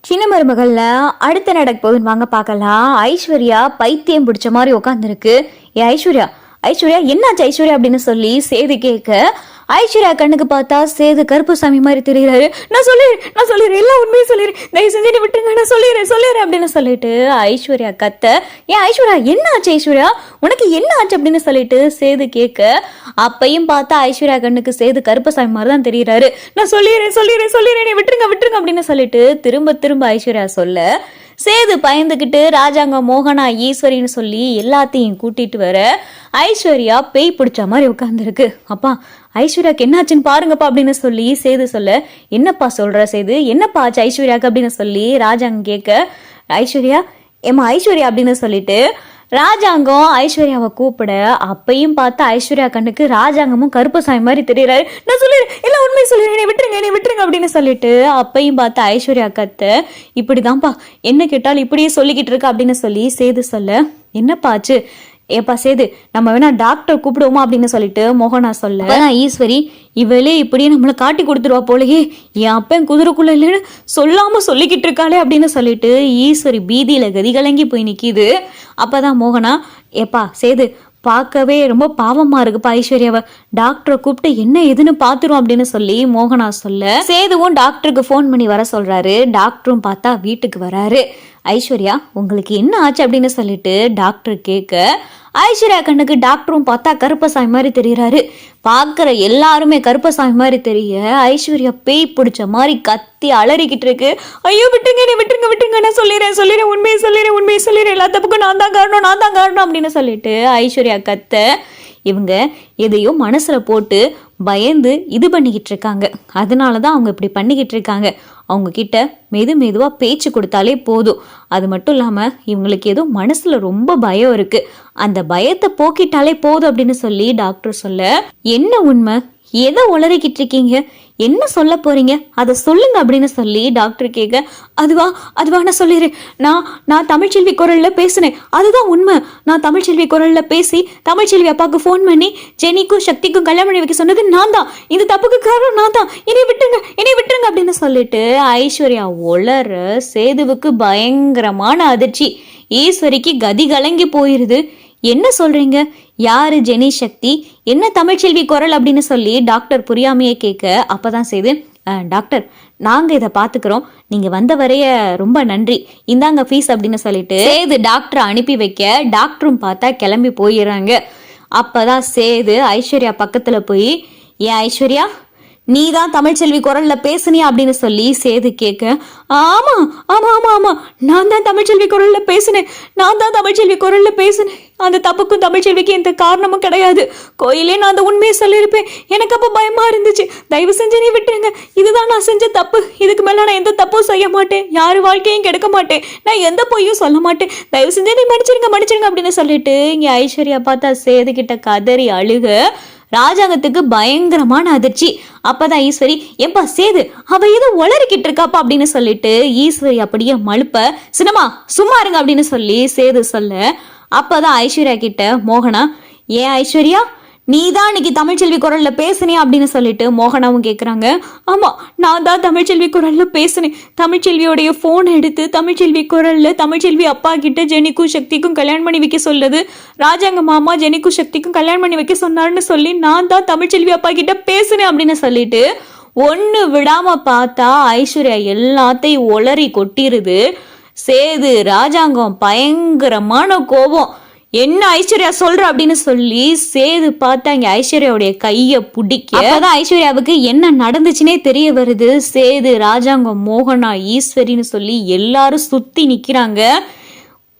சின்ன மருமகள்ல அடுத்த நடக்க போகுதுன்னு வாங்க பார்க்கலாம். ஐஸ்வர்யா பைத்தியம் பிடிச்ச மாதிரி உட்காந்துருக்கு. ஐஸ்வர்யா ஐஸ்வர்யா என்னாச்சு ஐஸ்வர்யா அப்படின்னு சொல்லி சேது கேட்க, ஐஸ்வர்யா கண்ணுக்கு பார்த்தா சேது கருப்புசாமி மாதிரி தெரிகிறாரு. நான் சொல்லிடுறேன் எல்லாம் உண்மையும் சொல்லிடுறேன், தயவு செஞ்சு விட்டுருங்க, நான் சொல்லிடுறேன் அப்படின்னு சொல்லிட்டு ஐஸ்வர்யா கத்த, ஏன் ஐஸ்வர்யா என்ன ஆச்சு ஐஸ்வர்யா, உனக்கு என்ன ஆச்சு அப்படின்னு சொல்லிட்டு சேது கேட்க, அப்பையும் பார்த்தா ஐஸ்வர்யா கண்ணுக்கு சேது கருப்புசாமி மாதிரி தான் தெரிகிறாரு. நான் சொல்லிடுறேன் விட்டுருங்க அப்படின்னு சொல்லிட்டு திரும்ப ஐஸ்வர்யா சொல்ல, சேது பயந்துக்கிட்டு ராஜாங்கம் மோகனா ஈஸ்வரின்னு சொல்லி எல்லாத்தையும் கூட்டிட்டு வர ஐஸ்வர்யா பேய் பிடிச்ச மாதிரி உட்காந்துருக்கு. அப்பா ஐஸ்வர்யாக்கு என்னாச்சுன்னு பாருங்கப்பா அப்படின்னு சொல்லி சேது சொல்ல, என்னப்பா சொல்ற சேது, என்னப்பா ஆச்சு ஐஸ்வர்யாக்கு அப்படின்னு சொல்லி ராஜாங்கம் கேட்க, ஐஸ்வர்யா ஏமா ஐஸ்வர்யா அப்படின்னு சொல்லிட்டு ராஜாங்கம் ஐஸ்வர்யாவை கூப்பிட, அப்பையும் பார்த்தா ஐஸ்வர்யா கண்ணுக்கு ராஜாங்கமும் கருப்புசாமி மாதிரி தெரியுறாரு. நான் சொல்லிடுறேன் எல்லாம் உண்மையை சொல்லிடுறேன், விட்டுருங்க அப்படின்னு சொல்லிட்டு அப்பையும் பார்த்தா ஐஸ்வர்யா கத்த, இப்படிதான்ப்பா என்ன கேட்டாலும் இப்படியே சொல்லிக்கிட்டு இருக்க அப்படின்னு சொல்லி சேது சொல்ல, என்னப்பாச்சு ஏப்பா சேது நம்ம வேணா டாக்டர் கூப்பிடுவோமா அப்படின்னு சொல்லிட்டு மோகனா சொல்ல, ஈஸ்வரி இவளே இப்படியே நம்மளை காட்டி கொடுத்துருவா போலயே, என் அப்பன் குதிரைக்குள்ள இல்லைன்னு சொல்லாம சொல்லிக்கிட்டு இருக்காளே அப்படின்னு சொல்லிட்டு ஈஸ்வரி பீதியில கதிகலங்கி போய் நிக்கிது. அப்பதான் மோகனா, ஏப்பா சேது பார்க்கவே ரொம்ப பாவமா இருக்குப்பா ஐஸ்வர்யாவை, டாக்டரை கூப்பிட்டு என்ன எதுன்னு பாத்துரும் அப்படின்னு சொல்லி மோகனா சொல்ல, சேதுவும் டாக்டருக்கு ஃபோன் பண்ணி வர சொல்றாரு. டாக்டரும் பார்த்தா வீட்டுக்கு வராரு. ஐஸ்வர்யா உங்களுக்கு என்ன ஆச்சு அப்படின்னு சொல்லிட்டு டாக்டர் கேட்க, ஐஸ்வர்யா கண்ணுக்கு டாக்டரும் பார்த்தா கருப்பசாமி மாதிரி தெரியுறாரு. பார்க்குற எல்லாருமே கருப்பசாமி மாதிரி தெரிய ஐஸ்வர்யா பேய் பிடிச்ச மாதிரி கத்தி அலறிக்கிட்டு இருக்கு. ஐயோ விட்டுருங்க நான் சொல்லிடுறேன் உண்மையை சொல்லிடுறேன் எல்லா தப்புக்கும் நான் தான் காரணம் அப்படின்னு சொல்லிட்டு ஐஸ்வர்யா கத்த, இவங்க எதையோ மனசுல போட்டு பயந்து இது பண்ணிக்கிட்டு இருக்காங்க, அதனாலதான் அவங்க இப்படி பண்ணிக்கிட்டு இருக்காங்க. அவங்க கிட்ட மெதுவா பேச்சு கொடுத்தாலே போதும். அது மட்டும் இல்லாம இவங்களுக்கு ஏதோ மனசுல ரொம்ப பயம் இருக்கு, அந்த பயத்தை போக்கிட்டாலே போதும் அப்படின்னு சொல்லி டாக்டர் சொல்ல, என்ன உண்மை எதை உளறிக்கிட்டு இருக்கீங்க, என்ன சொல்ல போறீங்க அதை சொல்லுங்க அப்படின்னு சொல்லி டாக்டர் கேட்க, அதுவா நான் சொல்லிடுறேன், நான் தமிழ்ச்செல்வி குரல்ல பேசினேன், அதுதான் உண்மை. நான் தமிழ்ச்செல்வி குரல்ல பேசி தமிழ்ச்செல்வி அப்பாவுக்கு ஃபோன் பண்ணி ஜெனிக்கும் சக்திக்கும் கல்யாணம் பண்ணி வைக்க சொன்னது நான் தான், இந்த தப்புக்கு காரணம் நான் தான், என்னை விட்டுருங்க அப்படின்னு சொல்லிட்டு ஐஸ்வர்யா உளற சேதுவுக்கு பயங்கரமான அதிர்ச்சி. ஈஸ்வரிக்கு கதி கலங்கி போயிருது. என்ன சொல்றீங்க, யாரு ஜெனி சக்தி, என்ன தமிழ்ச்செல்வி குரல் அப்படின்னு சொல்லி டாக்டர் புரியாமையே கேட்க, அப்பதான் செய்து, டாக்டர் நாங்க இதை பாத்துக்கிறோம், நீங்க வந்த வரைய ரொம்ப நன்றி, இந்தாங்க ஃபீஸ் அப்படின்னு சொல்லிட்டு சேது டாக்டரை அனுப்பி வைக்க, டாக்டரும் பார்த்தா கிளம்பி போயிடுறாங்க. அப்பதான் சேது ஐஸ்வர்யா பக்கத்துல போய், ஏன் ஐஸ்வர்யா நீதான் தமிழ்ச்செல்வி குரல்ல பேசுனியா அப்படின்னு சொல்லி சேது கேட்க, ஆமா நான் தான் தமிழ்ச்செல்வி குரல்ல பேசினேன், அந்த தப்புக்கும் தமிழ்ச்செல்விக்கு எந்த காரணமும் கிடையாது, கோயிலே நான் அந்த உண்மையை சொல்லியிருப்பேன், எனக்கு அப்ப பயமா இருந்துச்சு, தயவு செஞ்சு நீ விட்டுருங்க, இதுதான் நான் செஞ்ச தப்பு, இதுக்கு மேல நான் எந்த தப்பும் செய்ய மாட்டேன், யாரு வாழ்க்கையும் கெடுக்க மாட்டேன், நான் எந்த பொய்யும் சொல்ல மாட்டேன், தயவு செஞ்சு நீ மன்னிச்சிருங்க அப்படின்னு சொல்லிட்டு இங்க ஐஸ்வர்யா பார்த்தா சேது கிட்ட கதறி அழுக, ராஜாங்கத்துக்கு பயங்கரமான அதிர்ச்சி. அப்பதான் ஈஸ்வரி, ஏன்பா சேது அவ ஏதோ உளறிக்கிட்டு இருக்காப்பா அப்படின்னு சொல்லிட்டு ஈஸ்வரி அப்படியே மழுப்ப, சின்னமா சும்மா இருங்க அப்படின்னு சொல்லி சேது சொல்ல, அப்பதான் ஐஸ்வர்யா கிட்ட மோகனா, ஏன் ஐஸ்வர்யா நீதான் இன்னைக்கு தமிழ்ச்செல்வி குரல்ல பேசுனே அப்படின்னு சொல்லிட்டு மோகனாவும் கேக்குறாங்க. ஆமா நான் தான் தமிழ்ச்செல்வி குரல்ல பேசுனேன், தமிழ்ச்செல்வியோடைய போன் எடுத்து தமிழ்ச்செல்வி குரல்ல தமிழ்ச்செல்வி அப்பா கிட்ட ஜெனிக்கும் சக்திக்கும் கல்யாணம் பண்ணி வைக்க சொல்லுது, ராஜாங்க மாமா ஜெனிக்கும் சக்திக்கும் கல்யாணம் பண்ணி வைக்க சொன்னாருன்னு சொல்லி நான் தான் தமிழ்ச்செல்வி அப்பா கிட்ட பேசுனேன் அப்படின்னு சொல்லிட்டு ஒண்ணு விடாம பார்த்தா ஐஸ்வர்யா எல்லாத்தையும் உளறி கொட்டிருது. சேது ராஜாங்கம் பயங்கரமான கோபம், என்ன ஐஸ்வர்யா சொல்ற அப்படின்னு சொல்லி சேது பார்த்தா இங்க ஐஸ்வர்யாவுடைய கைய பிடிக்க, அப்பதான் ஐஸ்வர்யாவுக்கு என்ன நடந்துச்சுன்னே தெரிய வருது. சேது ராஜாங்கம் மோகனா ஈஸ்வரின்னு சொல்லி எல்லாரும் சுத்தி நிக்கிறாங்க.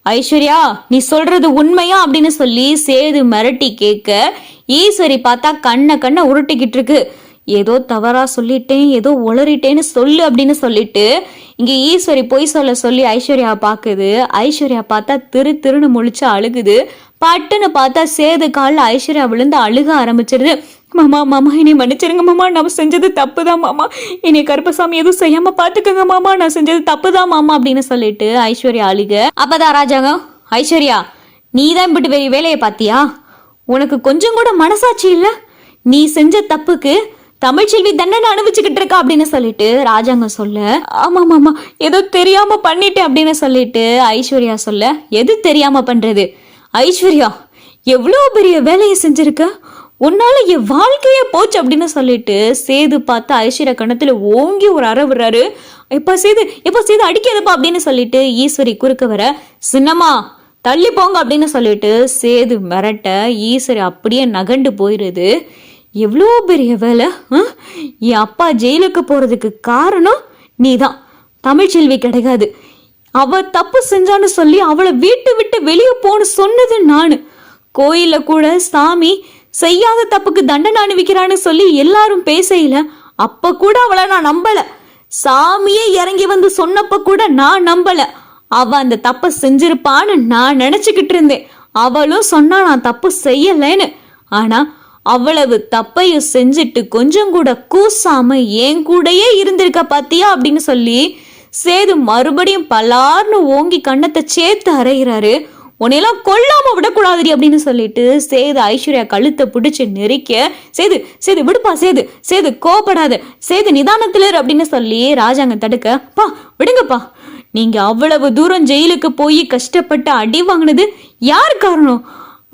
ஐஸ்வர்யா நீ சொல்றது உண்மையா அப்படின்னு சொல்லி சேது மிரட்டி கேட்க, ஈஸ்வரி பார்த்தா கண்ண உருட்டிக்கிட்டு இருக்கு, ஏதோ தவறா சொல்லிட்டேன், ஏதோ உளறிட்டேன்னு சொல்லு அப்படின்னு சொல்லிட்டு இங்க ஈஸ்வரி பொய் சொல்லி ஐஸ்வர்யா பாக்குது. ஐஸ்வர்யா பார்த்தா திருன்னு முழிச்சு அழுகுது. பட்டுன்னு பார்த்தா சேது காலில் ஐஸ்வர்யா விழுந்து அழுக ஆரம்பிச்சிருது. மாமா என்னை மன்னிச்சிருங்க மாமா, நான் செஞ்சது தப்புதான் மாமா, என்னை கருப்பசாமி எதுவும் செய்யாம பாத்துக்கோங்க மாமா, நான் செஞ்சது தப்புதான் மாமா அப்படின்னு சொல்லிட்டு ஐஸ்வர்யா அழுக. அப்பதான் ராஜாங்க, ஐஸ்வர்யா நீதான் இப்படி வேலையை பாத்தியா, உனக்கு கொஞ்சம் கூட மனசாட்சி இல்ல, நீ செஞ்ச தப்புக்கு தமிழ்ச்செல்வி தண்டனை அனுபவிச்சுக்கிட்டு இருக்கா அப்படின்னு சொல்லிட்டு ராஜாங்கம் சொல்ல, ஆமா ஏதோ தெரியாம பண்ணிட்டேன் அப்படின்னு சொல்லிட்டு ஐஸ்வர்யா சொல்ல, எது தெரியாம பண்றது ஐஸ்வர்யா, எவ்வளோ பெரிய வேலையை செஞ்சிருக்க, உன்னால என் வாழ்க்கையே போச்சு அப்படின்னு சொல்லிட்டு சேது பார்த்து ஐஸ்வர்யா கணத்துல ஓங்கி ஒரு அறை விடுறாரு. எப்ப சேது அடிக்காதப்பா அப்படின்னு சொல்லிட்டு ஈஸ்வரி குறுக்க வர, சின்னம்மா தள்ளி போங்க அப்படின்னு சொல்லிட்டு சேது மிரட்ட ஈஸ்வரி அப்படியே நகண்டு போயிடுது. எவ்வளோ பெரிய வேலை, என் அப்பா ஜெயிலுக்கு போறதுக்கு காரணம் நீதான், தமிழ்ச்செல்வி கிடையாது. அவ தப்பு செஞ்சான்னு சொல்லி அவளை வீட்டை விட்டு வெளியே போன்னு சொன்னது நானு. கோயில கூட சாமி செய்யாத தப்புக்கு தண்டனை அனுபவிக்கிறான்னு சொல்லி எல்லாரும் பேசையில அப்ப கூட அவளை நான் நம்பல. சாமியே இறங்கி வந்து சொன்னப்ப கூட நான் நம்பல. அவ அந்த தப்பை செஞ்சிருப்பான்னு நான் நினைச்சுக்கிட்டு இருந்தேன். அவளும் சொன்னா நான் தப்பு செய்யலைன்னு. ஆனா அவ்வளவு தப்பையும் செஞ்சுட்டு கொஞ்சம் கூட கூசாம என் கூடயே இருந்திருக்க பாத்தியா அப்படின்னு சொல்லி சேது மறுபடியும் பலார்னு ஓங்கி கண்ணத்தை சேர்த்து அறைகிறாரு. உன்னையெல்லாம் கொல்லாம விடக்கூடாதுடி அப்படின்னு சொல்லிட்டு சேது ஐஸ்வர்யா கழுத்தை பிடிச்சு நெரிக்க, சேது விடுப்பா, சேது கோபப்படாத, சேது நிதானத்துல அப்படின்னு சொல்லி ராஜாங்கம் தடுக்க, பா விடுங்கப்பா, நீங்க அவ்வளவு தூரம் ஜெயிலுக்கு போய் கஷ்டப்பட்டு அடி வாங்கினது யார் காரணம்?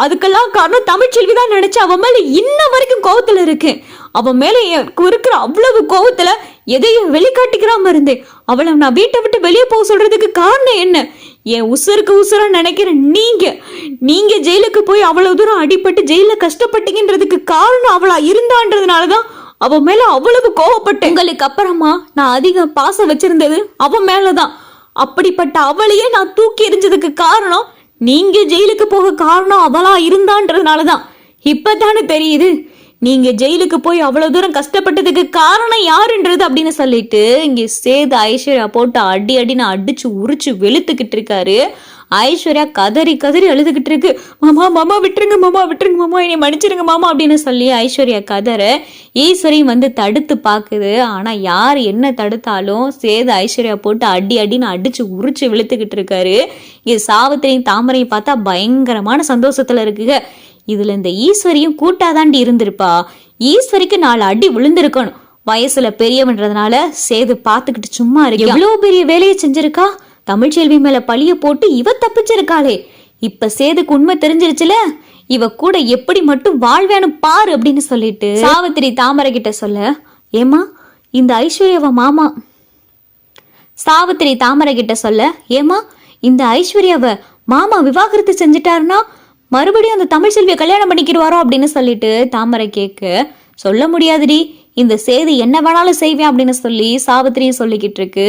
அதுக்கெல்லாம் காரணம் தமிழ்ச்செல்வி தான் நினைச்சு அவன் மேல இன்ன வரைக்கும் கோவத்துல இருக்கு. அவன் மேல இருக்கிற அவ்வளவு கோவத்துல எதையும் வெளிக்காட்டிக்கிறாம இருந்தேன். அவளை நான் வீட்டை விட்டு வெளியே போக சொல்றதுக்கு காரணம் என்ன? என் உசுருக்கு உசுரா நினைக்கிற நீங்க ஜெயிலுக்கு போய் அவ்வளவு தூரம் அடிபட்டு ஜெயில கஷ்டப்பட்டீங்கன்றதுக்கு காரணம் அவளா இருந்தான்றதுனாலதான் அவன் மேல அவ்வளவு கோவப்பட்டேன். உங்களுக்கு அப்புறமா நான் அதிக பாசம் வச்சிருந்தது அவன் மேலதான். அப்படிப்பட்ட அவளையே நான் தூக்கி எறிஞ்சதுக்கு காரணம் நீங்க ஜெயிலுக்கு போக காரணம் அவளா இருந்தான்றதுனாலதான். இப்பதானே தெரியுது நீங்க ஜெயிலுக்கு போய் அவ்வளவு தூரம் கஷ்டப்பட்டதுக்கு காரணம் யாருன்றது அப்படின்னு சொல்லிட்டு இங்க சேது ஐஸ்வர்யா போட்டு அடின்னு அடிச்சு உரிச்சு வெளுத்துக்கிட்டு இருக்காரு. ஐஸ்வர்யா கதறி அழுதுகிட்டு இருக்கு. மாமா விட்டுருங்க மாமா, என்னை மன்னிச்சிருங்க மாமா அப்படின்னு சொல்லி ஐஸ்வர்யா கதற ஈஸ்வரியும் வந்து தடுத்து பாக்குது. ஆனா யார் என்ன தடுத்தாலும் சேது ஐஸ்வர்யா போட்டு அடின்னு அடிச்சு உரிச்சு வெளுத்துக்கிட்டு இருக்காரு. இங்க சாவித்திரியும் தாமரையும் பார்த்தா பயங்கரமான சந்தோஷத்துல இருக்குங்க. இதுல இந்த ஈஸ்வரியும் கூட்டாதாண்டி இருந்திருப்பா. ஈஸ்வரிக்கு 4 அடி விழுந்திருக்கணும். வயசுல பெரியவன்றதுனால சேது பாத்துக்கிட்டு சும்மா இருக்கு. எவ்வளவு பெரிய வேலையை செஞ்சிருக்கா. தமிழ்ச்செல்வி மேல பழிய போட்டு இவ தப்பிச்சிருக்காளே. இப்ப சேதுக்கு உண்மை தெரிஞ்சிருச்சுல, இவ கூட எப்படி மட்டும் வாழ்வேன்னு பாரு அப்படின்னு சொல்லிட்டு சாவித்திரி தாமரை கிட்ட சொல்ல, ஏமா இந்த ஐஸ்வர்யாவ மாமா சாவித்திரி தாமரை கிட்ட சொல்ல, ஏமா இந்த ஐஸ்வர்யாவ மாமா விவாகரத்து செஞ்சுட்டாருன்னா மறுபடியும் அந்த தமிழ்ச்செல்வியை கல்யாணம் பண்ணிக்கிடுவாரோ அப்படின்னு சொல்லிட்டு தாமரை கேட்க, சொல்ல முடியாதுடி, இந்த சேது என்ன வேணாலும் செய்வேன் அப்படின்னு சொல்லி சாவித்திரியும் சொல்லிக்கிட்டு இருக்கு.